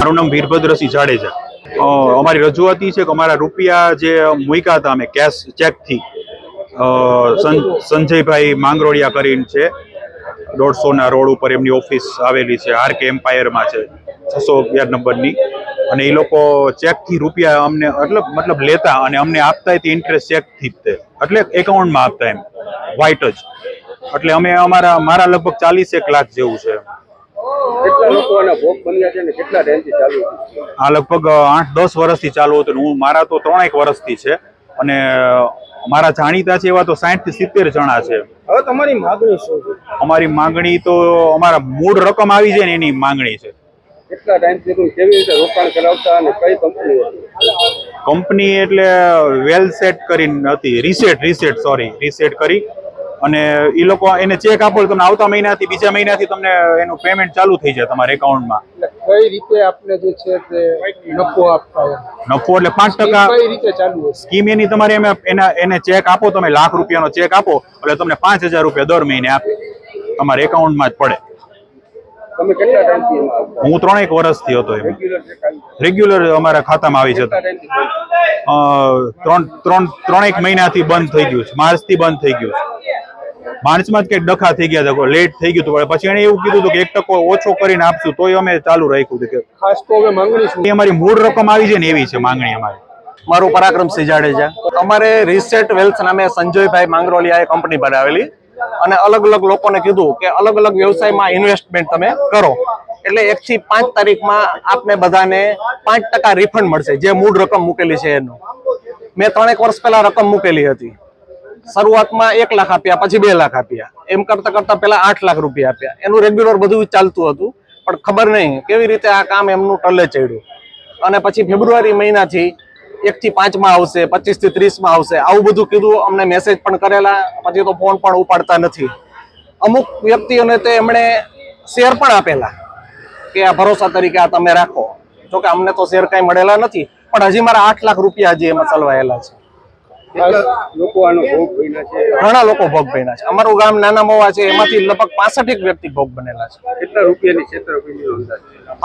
મારું નામ વીરભદ્રસિંહ જાડેજા. અમારી રજૂઆત એ છે કે અમારા રૂપિયા જે મૂક્યા હતા અમે કેશ ચેકથી, સંજયભાઈ માંગરોળિયા કરીને છે, 150 રોડ ઉપર એમની ઓફિસ આવેલી છે, આરકે એમ્પાયરમાં છે, 611 નંબરની. અને એ લોકો ચેકથી રૂપિયા અમને મતલબ લેતા અને અમને આપતા તે ઇન્ટરેસ્ટ ચેકથી જ તે, એટલે એકાઉન્ટમાં આપતા એમ વ્હાઇટ જ. એટલે અમે મારા લગભગ 40 લાખ જેવું છે. આ લગભગ 8-10 વર્ષથી ચાલુ હતું. મારા તો 3-1 વર્ષથી છે અને મારા જાણીતા છે એવા તો 60 થી 70 જણા છે. હવે તમારી માંગણી શું છે? અમારી માંગણી તો અમારા મૂળ રકમ આવી જાય ને એની માંગણી છે. કેટલા ટાઈમથી તમે કેવી રીતે રોકાણ કરાવતા અને કઈ કંપની હતી? કંપની એટલે વેલસેટ કરીને હતી, રીસેટ કરી અને એ લોકો એને ચેક આપો તમને આવતા મહિનાથી બીજા મહિનાથી તમને એનું પેમેન્ટ ચાલુ થઈ જાય તમારા એકાઉન્ટમાં. કઈ રીતે આપને જે છે તે નફો આપતા હોય? નફો એટલે 5% કઈ રીતે ચાલુ હોય સ્કીમ એની? તમારે એને ચેક આપો, તમે ₹1 લાખનો ચેક આપો એટલે તમને ₹5000 દર મહિને આપે, તમારા એકાઉન્ટમાં જ પડે. તમે કેટલા ટાઈમથી? હું 3-1 વર્ષથી હતો એમ. રેગ્યુલર અમારા ખાતામાં આવી જતા. 3-1 મહિનાથી બંધ થઈ ગયું છે, માર્ચથી બંધ થઈ ગયું છે. માર્ચમાં જ કંઈક ડખા થઈ ગયા હતા, લેટ થઈ ગયું હતું. પછી એને એવું કીધું હતું કે 1% ઓછો કરીને આપશું, તોય અમે ચાલુ રાખ્યું હતું. કે ખાસ તો હવે માંગણી શું? અમારી મૂળ રકમ આવી જાય ને એવી છે માંગણી અમારી. મારું પરાક્રમસિંહ જાડેજા. અમારે રીસેટ વેલ્થ નામે સંજયભાઈ માંગરોલિયાએ કંપની બનાવેલી અને અલગ અલગ લોકોને કીધું કે અલગ અલગ વ્યવસાયમાં ઇન્વેસ્ટમેન્ટ તમે કરો એટલે 1 થી 5 તારીખમાં આપને બધાને 5% રિફંડ મળશે જે મૂળ રકમ મૂકેલી છે એનું. મેં 3-1 વર્ષ પહેલા રકમ મૂકેલી હતી. શરૂઆતમાં 1 લાખ આપ્યા, પછી 2 લાખ આપ્યા, એમ કરતા પહેલા 8 લાખ રૂપિયા આપ્યા. એનું રેગ્યુલર બધું ચાલતું હતું, પણ ખબર નહીં કેવી રીતે આ કામ એમનું ટલે ચડ્યું. અને પછી ફેબ્રુઆરી મહિનાથી 1 થી 5 આવશે, 25 થી 30 આવશે, આવું બધું કીધું. અમને મેસેજ પણ કરેલા, પછી તો ફોન પણ ઉપાડતા નથી. અમુક વ્યક્તિઓને તે એમણે શેર પણ આપેલા કે આ ભરોસા તરીકે આ તમે રાખો. જોકે અમને તો શેર કઈ મળેલા નથી, પણ હજી મારા 8 લાખ રૂપિયા હજી એમાં ચલવાયેલા છે. ઘણા લોકો ભોગ બન્યા છે. અમારું ગામ નાના મોવા છે, એમાંથી લગભગ 65 વ્યક્તિ ભોગ બનેલા છે. કેટલા રૂપિયાની છેતરપિંડી?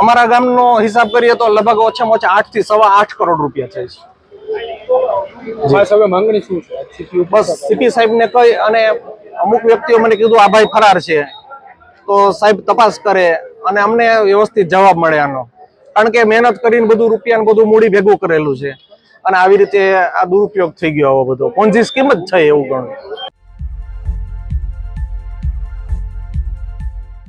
અમારા ગામનો હિસાબ કરીએ તો લગભગ ઓછામાં ઓછા 8 થી 8.25 કરોડ રૂપિયા છે. હવે માંગણી શું છે? બસ સીપી સાહેબને કહી અને અમુક વ્યક્તિઓ મને કીધું આ ભાઈ ફરાર છે, તો સાહેબ તપાસ કરે અને અમને વ્યવસ્થિત જવાબ મળે આનો. કારણ કે મહેનત કરીને બધું રૂપિયા બધું મૂડી ભેગું કરેલું છે અને આવી રીતે આ દુરુપયોગ થઈ ગયો. બધો પોન્જી સ્કીમ જ છે એવું ગણું.